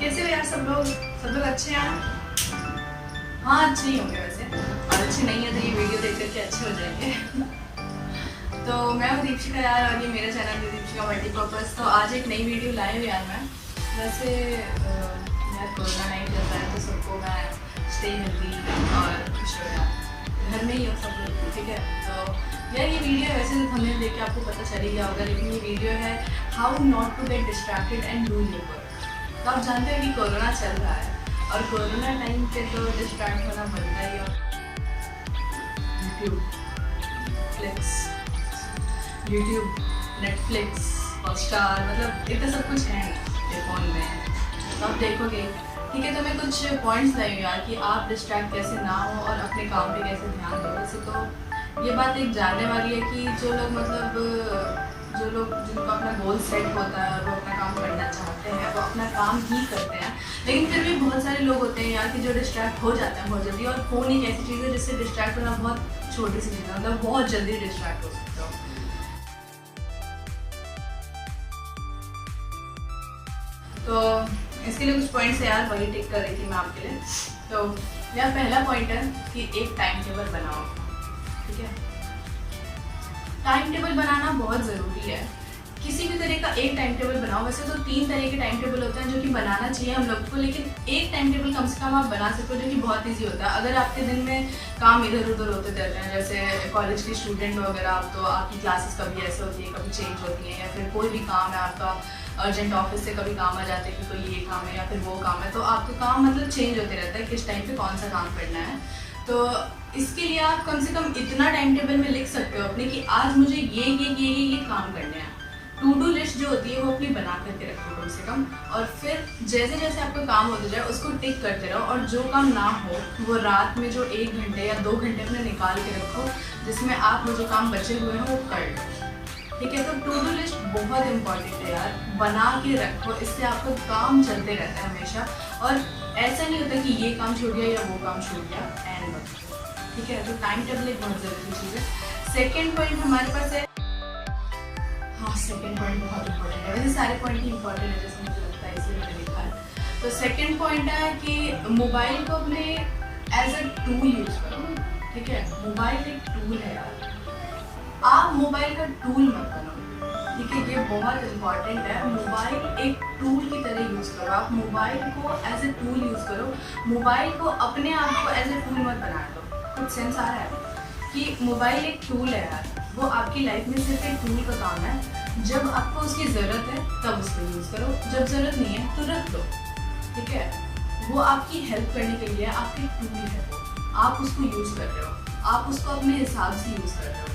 कैसे हो यार सब लोग अच्छे हैं? हाँ अच्छे ही होंगे वैसे, और अच्छे नहीं है तो ये वीडियो देख करके अच्छे हो जाएंगे। तो मैं हूँ दीपशिका यार, और ये मेरा चैनल है दीपशिका मल्टीपर्पज़। तो आज एक नई वीडियो लाए हुए यार मैं। वैसे यार कोरोना नहीं चल रहा है तो सबको मैं स्टे हेल्दी और खुश हो यार, घर में ही हो सब लोग, ठीक है। तो यार ये वीडियो वैसे तो थंबनेल देख के आपको पता चल ही गया होगा, लेकिन ये वीडियो है how not to get distracted and do your work. तो आप जानते हैं कि कोरोना चल रहा है और कोरोना टाइम पे तो डिस्ट्रैक्ट होना बनता ही है। यूट्यूब, नेटफ्लिक्स, हॉटस्टार, मतलब इतना सब कुछ है ये फ़ोन में। तो आप देखोगे, ठीक है। तो मैं कुछ पॉइंट्स लाई यार कि आप डिस्ट्रैक्ट कैसे ना हो और अपने काम पे कैसे ध्यान दो। वैसे तो ये बात एक जानने वाली है कि जो लोग जिनको अपना गोल सेट होता है और वो अपना काम करना चाहते हैं वो अपना काम ही करते हैं, लेकिन फिर भी बहुत सारे लोग होते हैं यार कि जो डिस्ट्रैक्ट हो जाते हैं बहुत जल्दी। और फ़ोन एक ऐसी चीज़ है जिससे डिस्ट्रैक्ट होना बहुत छोटी सी चीज़ है, मतलब बहुत जल्दी डिस्ट्रैक्ट हो सकते हो। तो इसके लिए कुछ पॉइंट्स है यार, वही टिक कर रही थी मैं आपके लिए। तो यार पहला पॉइंट है कि एक टाइम टेबल बनाओ, ठीक है। टाइम टेबल बनाना बहुत ज़रूरी है, किसी भी तरह का एक टाइम टेबल बनाओ। वैसे तो 3 तरह के टाइम टेबल होते हैं जो कि बनाना चाहिए हम लोग को, लेकिन एक टाइम टेबल कम से कम आप बना सकते हो जो कि बहुत ईजी होता है। अगर आपके दिन में काम इधर उधर होते रहते हैं, जैसे कॉलेज के स्टूडेंट वगैरह आप, तो आपकी क्लासेस कभी ऐसे होती है, कभी चेंज होती हैं, या फिर कोई भी काम है आपका अर्जेंट ऑफिस से कभी काम आ जाते हैं कि कोई ये काम है या फिर वो काम है, तो आपका काम मतलब चेंज होते रहता है किस टाइम पे कौन सा काम करना है। तो इसके लिए आप कम से कम इतना टाइम टेबल में लिख सकते हो अपने कि आज मुझे ये काम करने हैं। टू डू लिस्ट जो होती है वो अपनी बना करके रखो कम से कम, और फिर जैसे जैसे आपका काम होता जाए उसको टिक करते रहो। और जो काम ना हो वो रात में जो 1 घंटे या 2 घंटे अपने निकाल के रखो, जिसमें आप वो जो काम बचे हुए हैं वो कर लो, ठीक है। तो टू डू लिस्ट बहुत इंपॉर्टेंट है यार, बना के रखो, इससे आपका काम चलते रहता है हमेशा। और ऐसा नहीं होता कि ये काम छूट गया या वो काम छूट गया एंड वक्त, ठीक है। तो टाइम टेबल एक बहुत ज़रूरी चीज़ है। सेकेंड पॉइंट हमारे पास है, हाँ सेकेंड पॉइंट बहुत इंपॉर्टेंट है, वैसे सारे पॉइंट ही इंपॉर्टेंट है जैसे मुझे लगता है, इसलिए मैंने लिखा है। तो सेकेंड पॉइंट है कि मोबाइल को अपने एज अ टूल यूज़ करो, ठीक है। मोबाइल एक टूल है यार, आप मोबाइल का टूल मत बनो, ठीक है। ये बहुत इंपॉर्टेंट है, मोबाइल एक टूल की तरह यूज़ करो। आप मोबाइल को एज ए टूल यूज़ करो, मोबाइल को अपने आप को एज ए टूल मत बना दो। कुछ सेंस आ रहा है कि मोबाइल एक टूल है यार, वो आपकी लाइफ में सिर्फ एक टूल का काम है। जब आपको उसकी ज़रूरत है तब उसको यूज़ करो, जब ज़रूरत नहीं है तो रख दो, ठीक है। वो आपकी हेल्प करने के लिए आपकी टूल है, वो आप उसको यूज़ कर रहे हो, आप उसको अपने हिसाब से यूज़ कर रहे हो।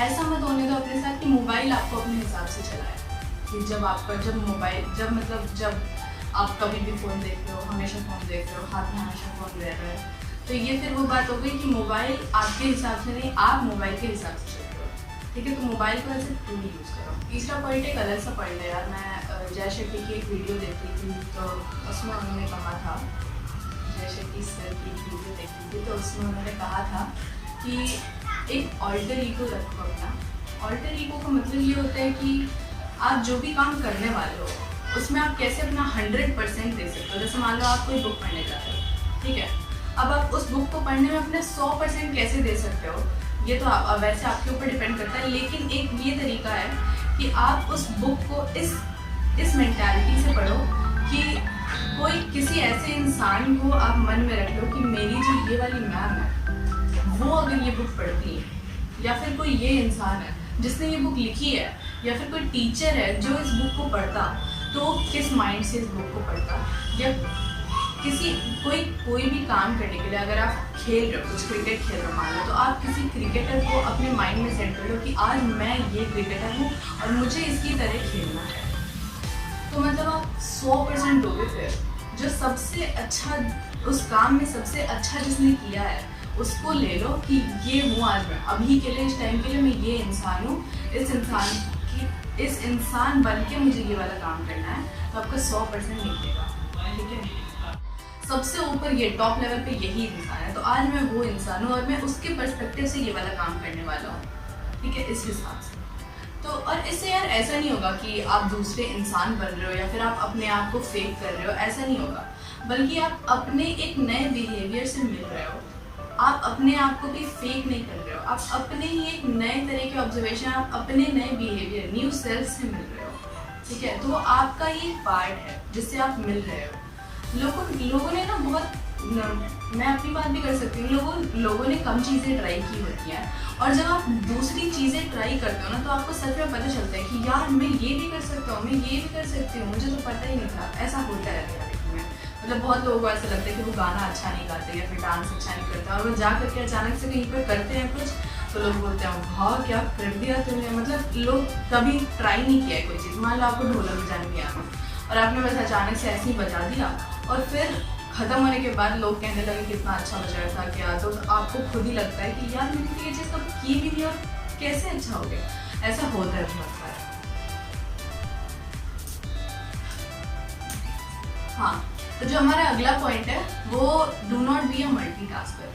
ऐसा मत होने दो अपने साथ कि मोबाइल आपको अपने हिसाब से चलाए, कि जब आप कभी भी फ़ोन देख रहे हो, हमेशा फ़ोन देख रहे हो, हाथ में हमेशा फ़ोन ले रहे हो, तो ये फिर वो बात हो गई कि मोबाइल आपके हिसाब से नहीं, आप मोबाइल के हिसाब से चल रहे हो, ठीक है। तो मोबाइल को ऐसे टूल यूज़ करो। तीसरा पॉइंट एक अलग सा पॉइंट है यार, मैं जय शेट्टी की एक वीडियो देखी थी, तो उसमें उन्होंने कहा था, जय शेट्टी सर की एक वीडियो देखी थी, तो उसमें उन्होंने कहा था कि एक ऑल्टर ईगो रखो अपना। ऑल्टर ईगो का मतलब ये होता है कि आप जो भी काम करने वाले हो उसमें आप कैसे अपना 100% दे सकते हो। जैसे मान लो आप कोई बुक पढ़ने जा रहे हो, ठीक है। अब आप उस बुक को पढ़ने में अपने 100% कैसे दे सकते हो, ये तो वैसे आपके ऊपर डिपेंड करता है, लेकिन एक ये तरीका है कि आप उस बुक को इस मेंटालिटी से पढ़ो कि कोई किसी ऐसे इंसान को आप मन में रख लो कि मेरी जो ये वाली मैम है वो अगर ये बुक पढ़ती है, या फिर कोई ये इंसान है जिसने ये बुक लिखी है, या फिर कोई टीचर है जो इस बुक को पढ़ता, तो किस माइंड से इस बुक को पढ़ता। या कोई भी काम करने के लिए अगर आप खेल रहे हो, कुछ क्रिकेट खेल रहे हो मान लो, तो आप किसी क्रिकेटर को अपने माइंड में सेट कर लो कि आज मैं ये क्रिकेटर हूँ और मुझे इसकी तरह खेलना है। तो मतलब आप 100% दोगे। फिर जो सबसे अच्छा उस काम में सबसे अच्छा जिसने किया है उसको ले लो कि ये हूँ आज मैं, अभी के लिए, इस टाइम के लिए मैं ये इंसान हूँ, इस इंसान बन के मुझे ये वाला काम करना है, तो आपका 100% निकलेगा, ठीक है। सबसे ऊपर ये टॉप लेवल पे यही इंसान है, तो आज मैं वो इंसान हूँ और मैं उसके पर्सपेक्टिव से ये वाला काम करने वाला हूँ, ठीक है, इस हिसाब से। तो और इससे यार ऐसा नहीं होगा कि आप दूसरे इंसान बन रहे हो या फिर आप अपने आप को फेक कर रहे हो, ऐसा नहीं होगा, बल्कि आप अपने एक नए बिहेवियर से मिल रहे हो। आप अपने आप को भी फेक नहीं कर रहे हो, आप अपने ही एक नए तरह के ऑब्जर्वेशन, आप अपने नए बिहेवियर, न्यू सेल्फ से मिल रहे हो, ठीक है। तो आपका ये पार्ट है जिससे आप मिल रहे हो। लोगों ने ना बहुत, मैं अपनी बात भी कर सकती हूँ, लोगों ने कम चीज़ें ट्राई की होती हैं, और जब आप दूसरी चीज़ें ट्राई करते हो ना, तो आपको सच में पता चलता है कि यार मैं ये भी कर सकता हूँ, मैं ये भी कर सकती हूँ, मुझे तो पता ही नहीं था। ऐसा होता है रियलिटी में। मतलब बहुत लोगों को ऐसा लगता है कि वो गाना अच्छा नहीं गाते या फिर डांस अच्छा नहीं करते, और वो जा करके अचानक से कहीं पर करते हैं कुछ, तो लोग बोलते हैं हाँ क्या कर दिया तुमने। मतलब लोग कभी ट्राई नहीं किया है कोई चीज़। मान लो आपको ढोलक बजाने नहीं आता और आपने बस अचानक से ऐसे ही बजा दिया, और फिर ख़त्म होने के बाद लोग कहने लगे कितना अच्छा बजाया था क्या, तो आपको खुद ही लगता है कि यार मैंने ये चीज़ कब की भी नहीं और कैसे अच्छा हो गया। ऐसा होता है बहुत बार। हाँ, तो जो हमारा अगला पॉइंट है वो do not be a multitasker.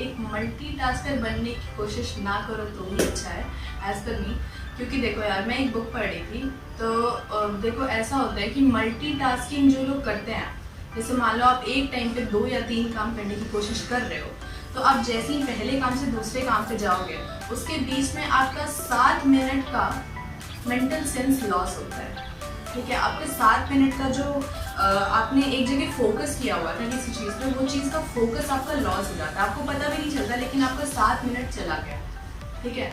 एक मल्टीटास्कर बनने की कोशिश ना करो तो भी अच्छा है एज पर मी। क्योंकि देखो यार, मैं एक बुक पढ़ रही थी, तो देखो ऐसा होता है कि मल्टीटास्किंग जो लोग करते हैं, जैसे मान लो आप एक टाइम पे 2 या 3 काम करने की कोशिश कर रहे हो, तो आप जैसे ही पहले काम से दूसरे काम पे जाओगे, उसके बीच में आपका 7 मिनट का मेंटल सेंस लॉस होता है, ठीक है। आपके 7 मिनट का जो आपने एक जगह फोकस किया हुआ था किसी चीज़ पे, वो चीज़ का फोकस आपका लॉस हो जाता है, आपको पता भी नहीं चलता, लेकिन आपका 7 मिनट चला गया, ठीक है।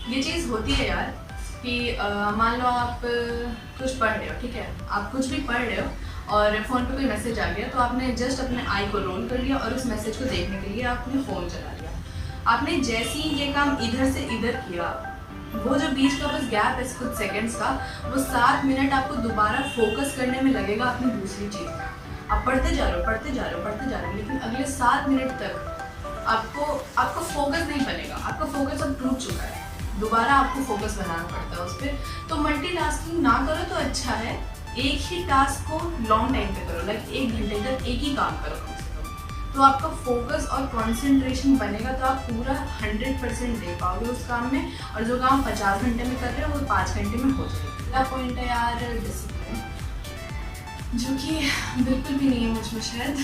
ये चीज़ होती है यार कि मान लो आप कुछ पढ़ रहे हो, ठीक है, आप कुछ भी पढ़ रहे हो और फ़ोन पे कोई मैसेज आ गया, तो आपने जस्ट अपने आई को रोल कर लिया और उस मैसेज को देखने के लिए आपने फ़ोन चला लिया। आपने जैसे ही ये काम इधर से इधर किया, वो जो बीच का बस गैप है कुछ सेकंड्स का, वो 7 मिनट आपको दोबारा फोकस करने में लगेगा अपनी दूसरी चीज़ में। आप पढ़ते जा रहे हो, लेकिन अगले 7 मिनट तक आपको फोकस नहीं बनेगा, आपका फोकस अब टूट चुका है, दोबारा आपको फोकस बनाना पड़ता है उस पर। तो मल्टीटास्किंग ना करो तो अच्छा है, एक ही टास्क को लॉन्ग टाइम पे करो, लाइक 1 घंटे तक एक ही काम करो कम से कम, तो आपका फोकस और कंसंट्रेशन बनेगा, तो आप पूरा 100% दे पाओगे उस काम में, और जो काम 50 घंटे में कर रहे हो वो 5 घंटे में हो जाएगा। अगला पॉइंट है यार डिसिप्लिन, जो कि बिल्कुल भी नहीं है मुझमें शायद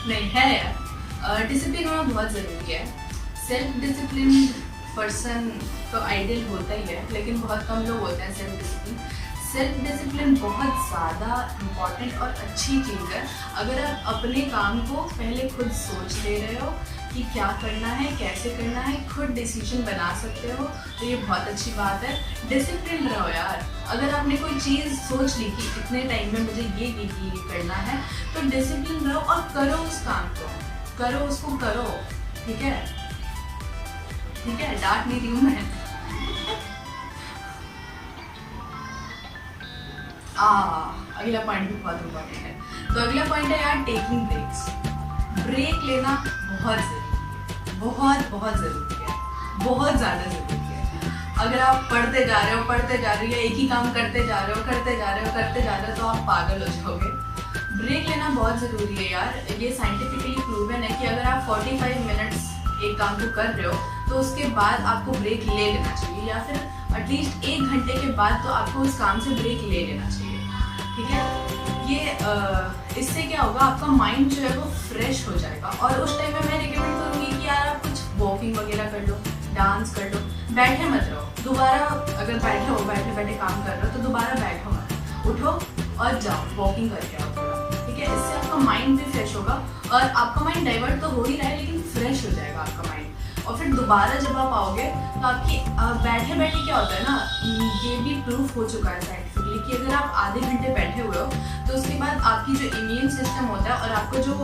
नहीं है यार। डिसिप्लिन होना बहुत ज़रूरी है। सेल्फ डिसिप्लिन पर्सन तो आइडियल होता ही है, लेकिन बहुत कम लोग होते हैं सेल्फ डिसिप्लिन बहुत ज़्यादा इम्पॉर्टेंट और अच्छी चीज़ है। अगर आप अपने काम को पहले खुद सोच ले रहे हो कि क्या करना है, कैसे करना है, खुद डिसीजन बना सकते हो, तो ये बहुत अच्छी बात है। डिसिप्लिन रहो यार। अगर आपने कोई चीज़ सोच ली कि इतने टाइम में मुझे ये करना है, तो डिसिप्लिन रहो और करो उस काम को, करो उसको करो, ठीक है, ठीक है, डांट नहीं रही हूँ मैं। अगला पॉइंट भी बहुत इम्पोर्टेंट है। तो अगला पॉइंट है यार टेकिंग ब्रेक्स। ब्रेक लेना बहुत ज़रूरी है, बहुत ज़रूरी है, बहुत ज़्यादा ज़रूरी है। अगर आप पढ़ते जा रहे हो, एक ही काम करते जा रहे हो, तो आप पागल हो जाओगे। ब्रेक लेना बहुत ज़रूरी है यार। ये साइंटिफिकली प्रूवन है कि अगर आप 45 मिनट्स एक काम को कर रहे हो, तो उसके बाद आपको ब्रेक ले लेना चाहिए, या फिर एटलीस्ट 1 घंटे के बाद तो आपको उस काम से ब्रेक ले लेना चाहिए, ठीक है। ये इससे क्या होगा, आपका माइंड जो है वो फ्रेश हो जाएगा, और उस टाइम में मैं रिकमेंड करूँगी कि यार आप कुछ वॉकिंग वगैरह कर लो, डांस कर लो, बैठे मत रहो। दोबारा अगर बैठे काम कर रहे हो तो दोबारा बैठो मत, उठो और जाओ वॉकिंग करके आओ थोड़ा, ठीक है। इससे आपका माइंड भी फ्रेश होगा, और आपका माइंड डाइवर्ट तो हो ही रहा है, लेकिन फ्रेश हो जाएगा आपका माइंड। और फिर दोबारा जब आप आओगे तो आपकी बैठे क्या होता है ना, ये भी प्रूफ हो चुका है साइंटिफिकली कि अगर आप आधे घंटे बैठे हुए हो, तो उसके बाद आपकी जो इम्यून सिस्टम होता है और आपका जो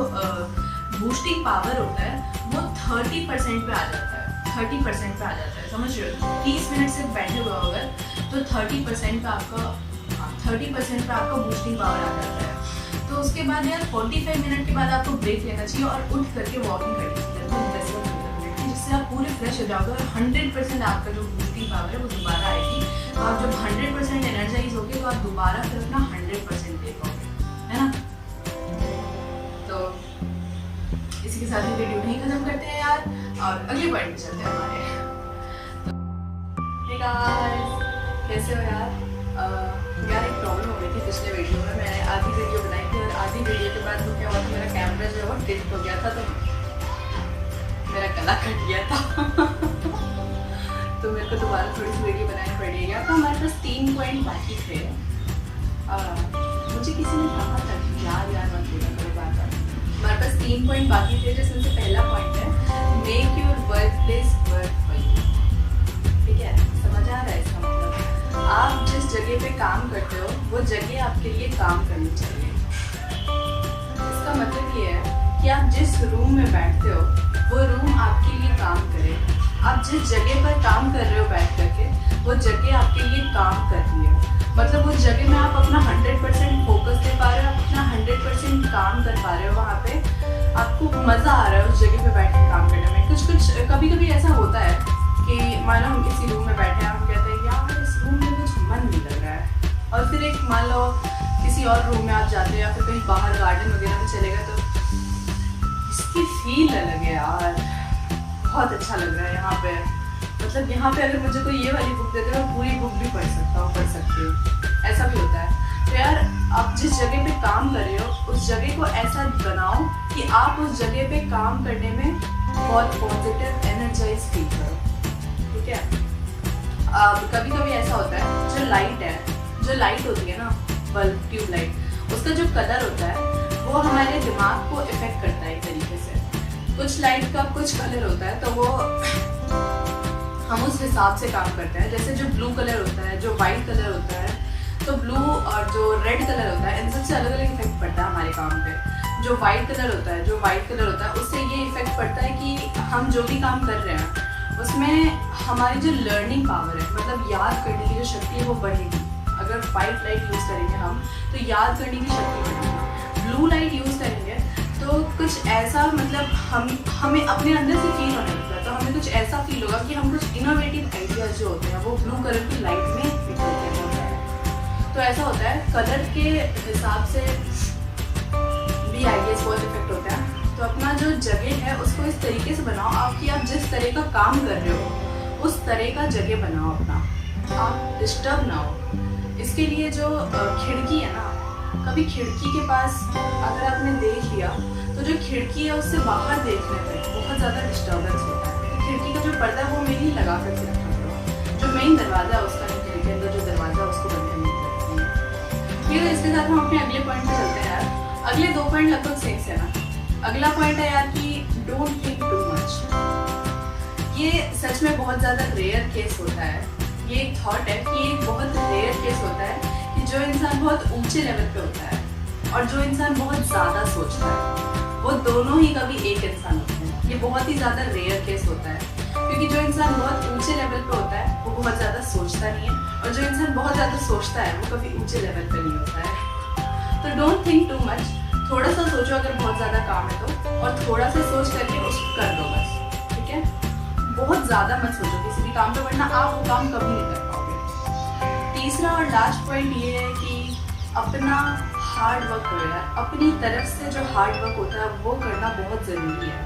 बूस्टिंग पावर होता है वो 30% पे आ जाता है, 30% पे आ जाता है, समझ रहे हो। 30 मिनट सिर्फ बैठे हुए हो अगर, तो 30% पे आपका बूस्टिंग पावर आ जाता है। तो उसके बाद यार 45 मिनट के बाद आपको ब्रेक लेना चाहिए और उठ करके वॉकिंग करनी चाहिए, जिससे आप पूरे फ्रेश हो जाओगे, और 100% आपका जो बूस्टिंग पावर है वो दोबारा आएगी। तो आप जब 100% एनर्जाइज होगे, तो आप दोबारा फिर अपना 100% दे पाओगे, है ना। तो इसी के साथ ही वीडियो नहीं खत्म करते हैं यार, और अगले पॉइंट पे चलते हैं हमारे। गाइस, कैसे हो यार? यार एक प्रॉब्लम हो गई थी पिछले वीडियो में। मैंने आधी वीडियो बनाई थी और आधी वीडियो के बाद तो क्या हुआ था, मेरा कैमरा जो है वो टिल्ट हो गया था, तो मेरा गला कट गया था तो मेरे को दोबारा थोड़ी सी वीडियो बनानी पड़ी। यार तो हमारे पास 3 पॉइंट बाकी थे। मुझे किसी ने कहा था कि यार मत बोला करो बार बार। हमारे पास 3 पॉइंट बाकी थे, जिसमें से पहला पॉइंट है make your work place work for you. ठीक है, समझ आ रहा है इसका मतलब? आप जिस जगह पे काम करते हो वो जगह आपके लिए काम करनी चाहिए। इसका मतलब ये है कि आप जिस रूम में बैठते हो वो रूम आपके लिए काम करे। आप जिस जगह पर काम कर रहे हो बैठ करके वो जगह आपके लिए काम कर रही है। मतलब उस जगह में आप अपना 100% फोकस दे पा रहे हो, अपना 100% काम कर पा रहे हो। वहाँ पे आपको मज़ा आ रहा है उस जगह पे बैठ के काम करने में। कुछ कभी ऐसा होता है कि मान लो हम किसी रूम में बैठे हैं, हम कहते हैं यार इस रूम में कुछ मन नहीं लग रहा है, और फिर एक मान लो किसी और रूम में आप जाते हैं या फिर कहीं बाहर गार्डन वगैरह में चले गए, तो इसकी फील अलग है यार, बहुत अच्छा लग रहा है यहाँ पे। मतलब यहाँ पे अगर मुझे कोई ये वाली बुक देते मैं पूरी बुक भी पढ़ सकती हूँ, ऐसा भी होता है। तो यार आप जिस जगह पे काम कर रहे हो उस जगह को ऐसा बनाओ कि आप उस जगह पे काम करने में बहुत पॉजिटिव एनर्जाइज फील करो। ठीक है, अब कभी ऐसा होता है जो लाइट होती है ना, बल्ब ट्यूब लाइट, उसका जो कलर होता है वो हमारे दिमाग को इफेक्ट करता है एक तरीके से। कुछ लाइट का कुछ कलर होता है तो वो हम उस हिसाब से काम करते हैं। जैसे जो ब्लू कलर होता है, जो वाइट कलर होता है, तो ब्लू और जो रेड कलर होता है इन सबसे अलग अलग इफेक्ट पड़ता है हमारे काम पे। जो वाइट कलर होता है उससे ये इफेक्ट पड़ता है कि हम जो भी काम कर रहे हैं उसमें हमारी जो लर्निंग पावर है, मतलब याद करने की जो शक्ति है वो बढ़ेगी। अगर वाइट लाइट यूज़ करेंगे हम तो याद करने की शक्ति बढ़ेगी। ब्लू लाइट यूज़ करेंगे तो कुछ ऐसा, मतलब हमें अपने अंदर से फील होने लगता है, तो हमें कुछ ऐसा फील होगा कि हम कुछ इनोवेटिव आइडियाज जो होते हैं वो ब्लू कलर की लाइट में निकलते हैं। तो ऐसा होता है, कलर के हिसाब से भी आइडियाज बहुत इफेक्ट होता है। तो अपना जो जगह है उसको इस तरीके से बनाओ आप जिस तरह का काम कर रहे हो उस तरह का जगह बनाओ अपना, आप डिस्टर्ब ना हो। इसके लिए जो खिड़की है ना, कभी खिड़की के पास अगर आपने देख लिया तो जो खिड़की है उससे बाहर देखने पे बहुत ज़्यादा डिस्टर्बेंस होता है। तो खिड़की का जो पर्दा है वो मेनली लगा करके रखा करो। जो मेन दरवाज़ा है उसका निकल के अंदर जो दरवाज़ा है उसको बंद नहीं करते हैं। फिर इसके साथ हम अपने अगले पॉइंट पे चलते हैं यार। अगले 2 पॉइंट लगभग सेम से ना। अगला पॉइंट है यार कि डोंट थिंक टू मच। ये सच में बहुत ज़्यादा रेयर केस होता है। ये एक थॉट है कि ये बहुत रेयर केस होता है कि जो इंसान बहुत ऊंचे लेवल पे होता है और जो इंसान बहुत ज़्यादा सोचता है वो दोनों ही कभी एक इंसान होते हैं। ये बहुत ही ज़्यादा रेयर केस होता है, क्योंकि जो इंसान बहुत ऊंचे लेवल पे होता है वो बहुत ज़्यादा सोचता नहीं है, और जो इंसान बहुत ज़्यादा सोचता है वो कभी ऊंचे लेवल पे नहीं होता है। तो डोंट थिंक टू मच। थोड़ा सा सोचो अगर बहुत ज़्यादा काम है तो, और थोड़ा सा सोच करके उसको कर दो बस। ठीक है, बहुत ज़्यादा मत सोचो किसी भी काम पे, वरना आप वो काम कभी नहीं कर पाओगे। तीसरा और लास्ट पॉइंट ये है कि अपना हार्ड वर्क करो यार। अपनी तरफ से जो हार्ड वर्क होता है वो करना बहुत ज़रूरी है।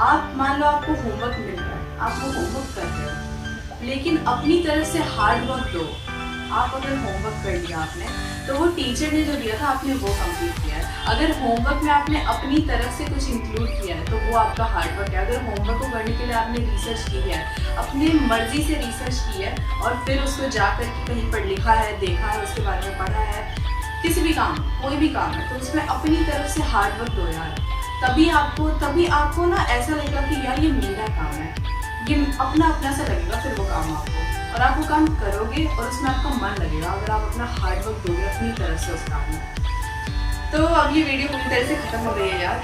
आप मान लो आपको होमवर्क मिल रहा है, आप वो होमवर्क कर रहे हो, लेकिन अपनी तरफ से हार्ड वर्क दो। आप अगर होमवर्क कर लिया आपने तो वो टीचर ने जो दिया था आपने वो कंप्लीट किया है। अगर होमवर्क में आपने अपनी तरफ से कुछ इंक्लूड किया है तो वो आपका हार्ड वर्क है। अगर होमवर्क को करने के लिए आपने रिसर्च की है, अपनी मर्जी से रिसर्च की है और फिर उसको जाकर के कहीं पर लिखा है, देखा है, उसके बारे में पढ़ा है, किसी भी काम, कोई भी काम है तो उसमें अपनी तरफ से हार्ड वर्क दो यार। तभी आपको ना ऐसा लगेगा कि यार ये मेरा काम है, ये अपना सा लगेगा फिर वो काम आपको, और आप वो काम करोगे और उसमें आपका मन लगेगा अगर आप अपना हार्ड वर्क दोगे अपनी तरफ से उस काम में। तो अब ये वीडियो पूरी तरह से ख़त्म हो गई है यार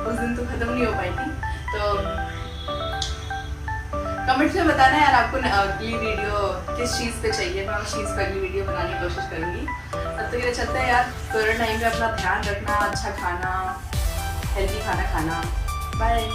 उस दिन तो ख़त्म नहीं हो पाई थी। तो कमेंट्स में बताना यार आपको अगली वीडियो किस चीज़ पे चाहिए, मैं उस चीज़ पर अगली वीडियो बनाने की कोशिश करूँगी। तब तक ये चलते हैं यार। कोरोना टाइम पे अपना ध्यान रखना, अच्छा खाना, हेल्दी खाना खाना। बाय।